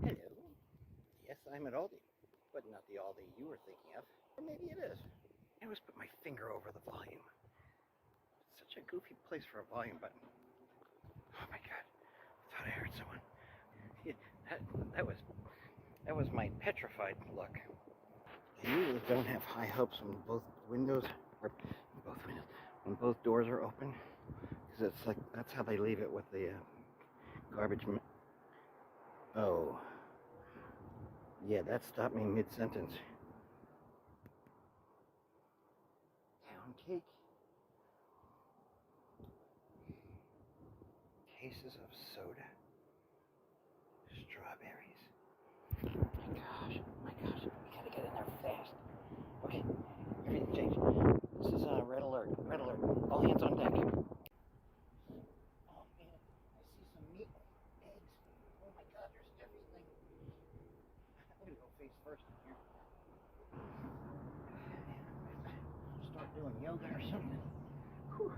Hello. Yes, I'm at Aldi, but not the Aldi you were thinking of. Or maybe it is. I always put my finger over the volume. It's such a goofy place for a volume button. Oh my god. I thought I heard someone. Yeah, that was my petrified look. I usually don't have high hopes when when both doors are open, because it's like that's how they leave it with the garbage. Oh, yeah, that stopped me mid-sentence. Pound cake, cases of soda, strawberries. My gosh, we gotta get in there fast. Okay, everything changed. This is a red alert, all hands on deck. Oh man, I see some meat, eggs. Oh my god, there's everything. I'm gonna go face first in here. Start doing yoga or something. Whew.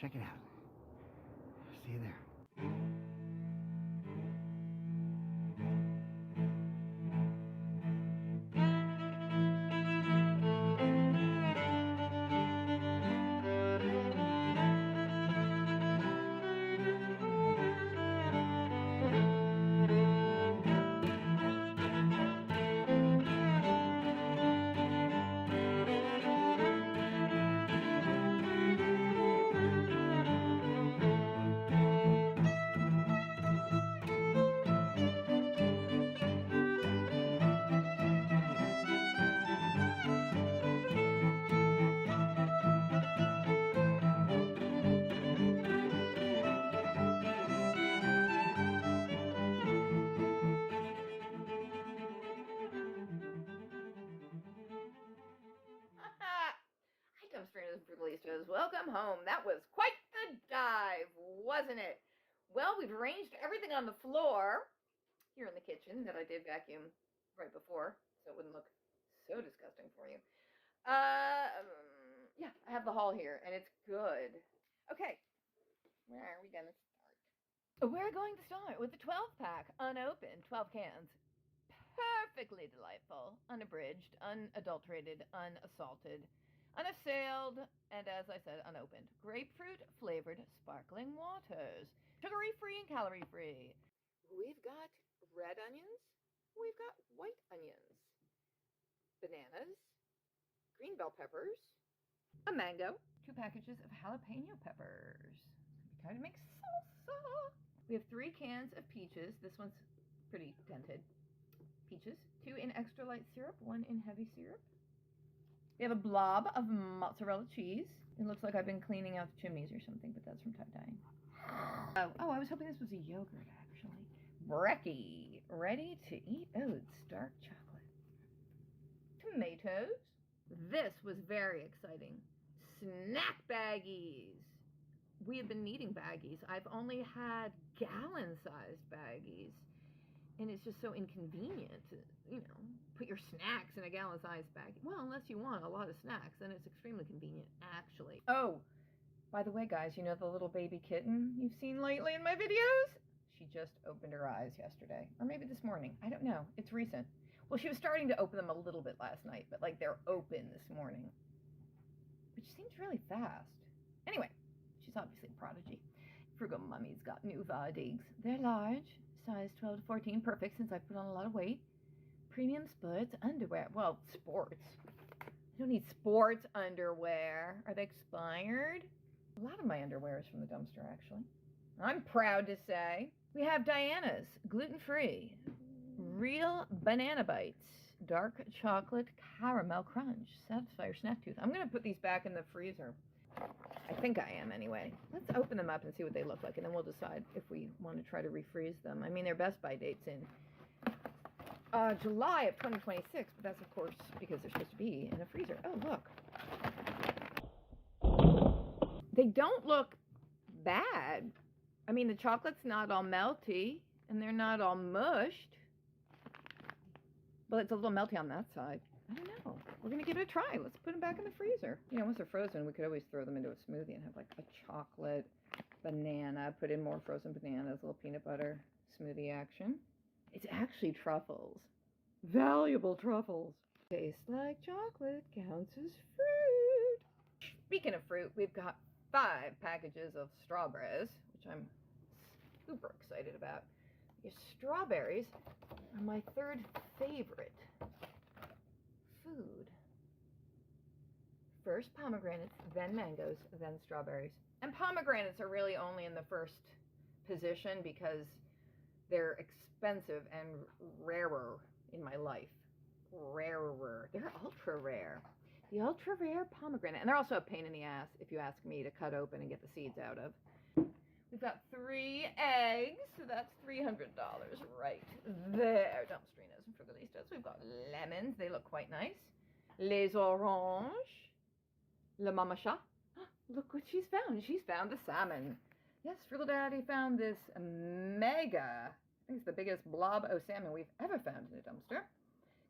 Check it out. See you there. Hi, dumpsters and frugalistas. Welcome home. That was quite the dive, wasn't it? Well, we've arranged everything on the floor here in the kitchen that I did vacuum right before, so it wouldn't look so disgusting for you. Yeah, I have the haul here, and it's good. Okay, where are we going to start? We're going to start with the 12-pack, unopened, 12 cans. Perfectly delightful, unabridged, unadulterated, unassaulted, unassailed, and as I said, unopened. Grapefruit flavored sparkling waters. Sugary-free and calorie-free. We've got red onions. We've got white onions. Bananas. Green bell peppers. A mango. 2 packages of jalapeno peppers. Time to make salsa. We have 3 cans of peaches. This one's pretty dented. Peaches. 2 in extra light syrup, 1 in heavy syrup. We have a blob of mozzarella cheese. It looks like I've been cleaning out the chimneys or something, but that's from tie-dyeing. Oh, I was hoping this was a yogurt, actually. Brekkie. Ready to eat oats, dark chocolate. Tomatoes. This was very exciting. Snack baggies. We have been needing baggies. I've only had gallon-sized baggies. And it's just so inconvenient to, put your snacks in a gallon-sized bag. Well, unless you want a lot of snacks, then it's extremely convenient, actually. Oh, by the way, guys, you know the little baby kitten you've seen lately in my videos? She just opened her eyes yesterday. Or maybe this morning. I don't know. It's recent. Well, she was starting to open them a little bit last night, but, they're open this morning. Which seems really fast. Anyway, she's obviously a prodigy. Frugal Mummy's got new Vardigs. They're large. Size 12 to 14, perfect since I put on a lot of weight. Premium sports underwear. Well, sports. I don't need sports underwear. Are they expired? A lot of my underwear is from the dumpster, actually. I'm proud to say. We have Diana's, gluten-free, real banana bites, dark chocolate caramel crunch. Satisfy your snack tooth. I'm going to put these back in the freezer. I think I am anyway. Let's open them up and see what they look like, and then we'll decide if we want to try to refreeze them. I mean, their best by date's in July of 2026, but that's, of course, because they're supposed to be in a freezer. Oh, look. They don't look bad. I mean, the chocolate's not all melty, and they're not all mushed. But it's a little melty on that side. I don't know. We're going to give it a try. Let's put them back in the freezer. Once they're frozen, we could always throw them into a smoothie and have a chocolate banana, put in more frozen bananas, a little peanut butter smoothie action. It's actually truffles. Valuable truffles. Tastes like chocolate, counts as fruit. Speaking of fruit, we've got 5 packages of strawberries, which I'm super excited about. These strawberries are my 3rd favorite food. First pomegranates, then mangoes, then strawberries. And pomegranates are really only in the first position because they're expensive and rarer in my life. Rarer. They're ultra rare. The ultra rare pomegranate. And they're also a pain in the ass, if you ask me, to cut open and get the seeds out of. We've got 3 eggs, so that's $300 right there. Dumpstrinas and frugalistas. We've got lemons. They look quite nice. Les oranges. La mama chat. Look what she's found. She's found the salmon. Yes, Frugal Daddy found this mega, I think it's the biggest blob of salmon we've ever found in a dumpster.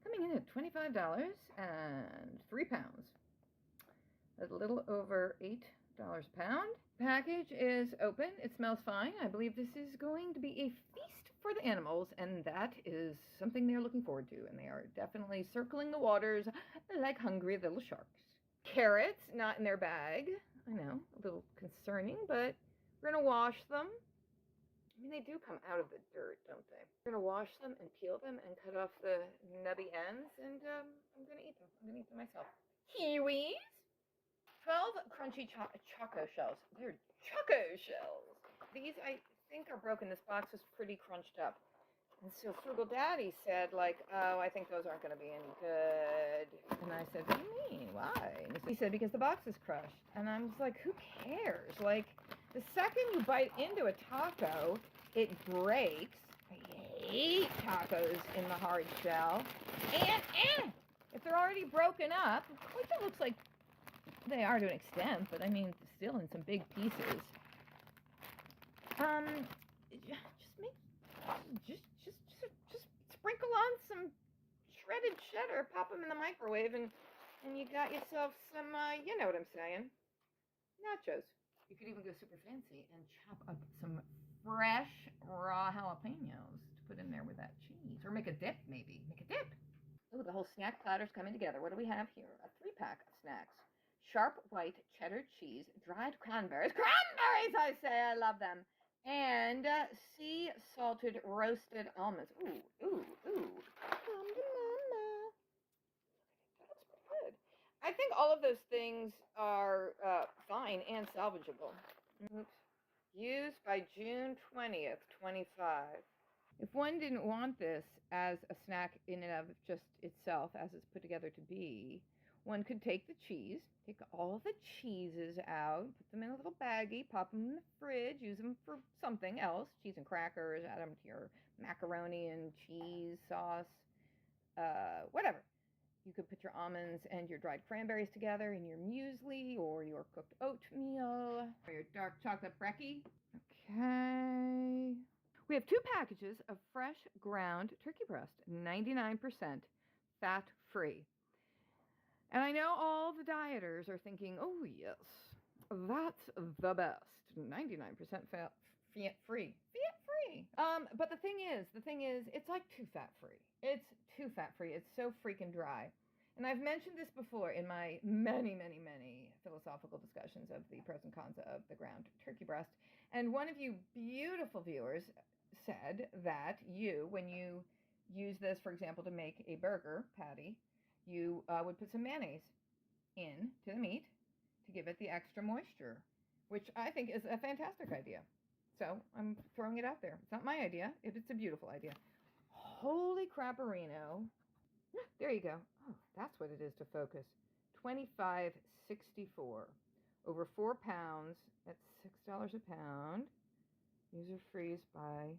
Coming in at $25 and 3 pounds. A little over $8 $6 a pound. Package is open. It smells fine. I believe this is going to be a feast for the animals, and that is something they're looking forward to, and they are definitely circling the waters like hungry little sharks. Carrots, not in their bag. I know, a little concerning, but we're going to wash them. I mean, they do come out of the dirt, don't they? We're going to wash them and peel them and cut off the nubby ends, and I'm going to eat them. I'm going to eat them myself. Kiwis. 12 crunchy choco shells. They're choco shells. These, I think, are broken. This box is pretty crunched up. And so Frugal Daddy said, like, oh, I think those aren't going to be any good. And I said, what do you mean? Why? And he said, because the box is crushed. And I'm just like, who cares? Like, the second you bite into a taco, it breaks. I hate tacos in the hard shell. And if they're already broken up, which it looks like they are to an extent, but I mean, still in some big pieces. Just sprinkle on some shredded cheddar, pop them in the microwave, and you got yourself some, you know what I'm saying, nachos. You could even go super fancy and chop up some fresh raw jalapenos to put in there with that cheese, or make a dip, maybe. Make a dip. Oh, the whole snack platter's coming together. What do we have here? A 3-pack of snacks. Sharp white cheddar cheese, dried cranberries. Cranberries, I say, I love them. And sea salted roasted almonds. Ooh, ooh, ooh. Come to mama. That looks pretty good. I think all of those things are fine and salvageable. Oops. Used by June 20th, 25. If one didn't want this as a snack in and of just itself, as it's put together to be, one could take the cheese, take all the cheeses out, put them in a little baggie, pop them in the fridge, use them for something else, cheese and crackers, add them to your macaroni and cheese sauce, whatever. You could put your almonds and your dried cranberries together in your muesli or your cooked oatmeal or your dark chocolate brekkie. Okay. We have 2 packages of fresh ground turkey breast, 99% fat-free. And I know all the dieters are thinking, oh, yes, that's the best. 99% fat-free. Fat-free. But the thing is, it's like too fat-free. It's too fat-free. It's so freaking dry. And I've mentioned this before in my many, many, many philosophical discussions of the pros and cons of the ground turkey breast. And one of you beautiful viewers said that when you use this, for example, to make a burger patty, you would put some mayonnaise into the meat to give it the extra moisture, which I think is a fantastic idea. So I'm throwing it out there. It's not my idea. It's a beautiful idea. Holy crapperino. There you go. Oh, that's what it is to focus. $25.64. Over 4 pounds at $6 a pound. User freeze by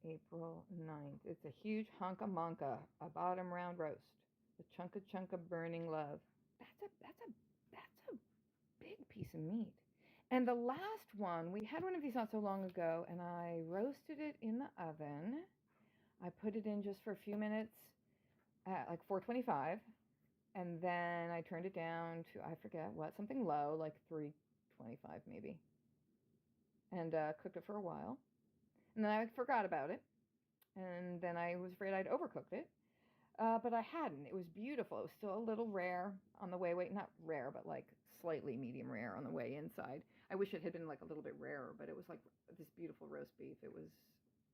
April 9th. It's a huge honka-monka, a bottom round roast. A chunka burning love. That's a big piece of meat. And the last one, we had one of these not so long ago, and I roasted it in the oven. I put it in just for a few minutes at like 425, and then I turned it down to, I forget what, something low, like 325 maybe, and cooked it for a while. And then I forgot about it, and then I was afraid I'd overcooked it. But I hadn't. It was beautiful. It was still a little rare on the way. Wait, not rare, but like slightly medium rare on the way inside. I wish it had been like a little bit rarer, but it was like this beautiful roast beef. It was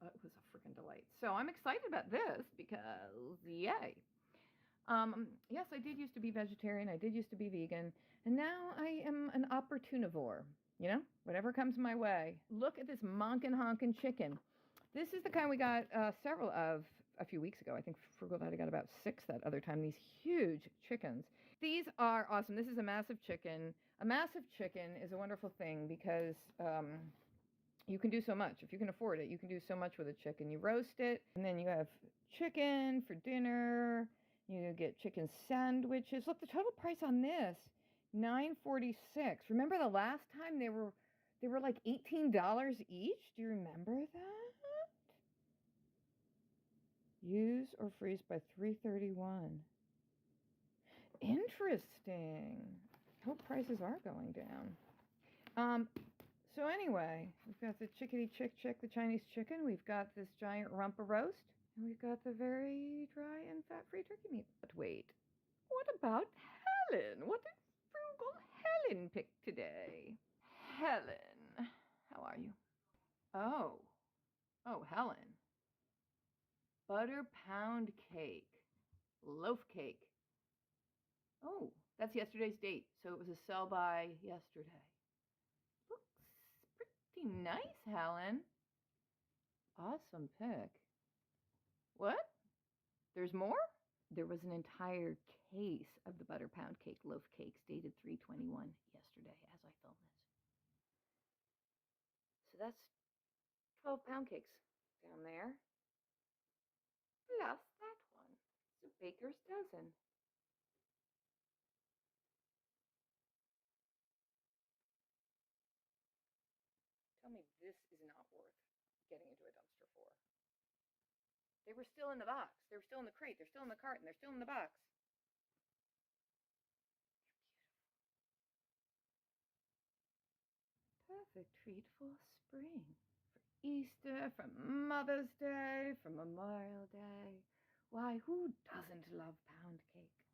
a freaking delight. So I'm excited about this because yay. Yes, I did used to be vegetarian. I did used to be vegan. And now I am an opportunivore. You know, whatever comes my way. Look at this monkin' honkin' chicken. This is the kind we got several of a few weeks ago. I think Frugal Daddy got about 6 that other time. These huge chickens. These are awesome. This is a massive chicken. A massive chicken is a wonderful thing because you can do so much. If you can afford it, you can do so much with a chicken. You roast it, and then you have chicken for dinner. You get chicken sandwiches. Look, the total price on this, $9.46. Remember the last time they were like $18 each? Do you remember that? Use or freeze by 3/31. Interesting. Hope prices are going down. So anyway, we've got the chickadee chick, the Chinese chicken. We've got this giant rump of roast. And we've got the very dry and fat-free turkey meat. But wait, what about Helen? What did Frugal Helen pick today? Helen, how are you? Oh, Helen. Butter pound cake. Loaf cake. Oh, that's yesterday's date, so it was a sell-by yesterday. Looks pretty nice, Helen. Awesome pick. What? There's more? There was an entire case of the butter pound cake loaf cakes dated 3/21 yesterday as I filmed this. So that's 12 pound cakes down there. Plus that one. It's a baker's dozen. Tell me this is not worth getting into a dumpster for. They were still in the box. They were still in the crate. They're still in the carton. They're still in the box. Perfect treat for spring. For Easter, for Mother's Day, for Memorial Day. Why, who doesn't love pound cake?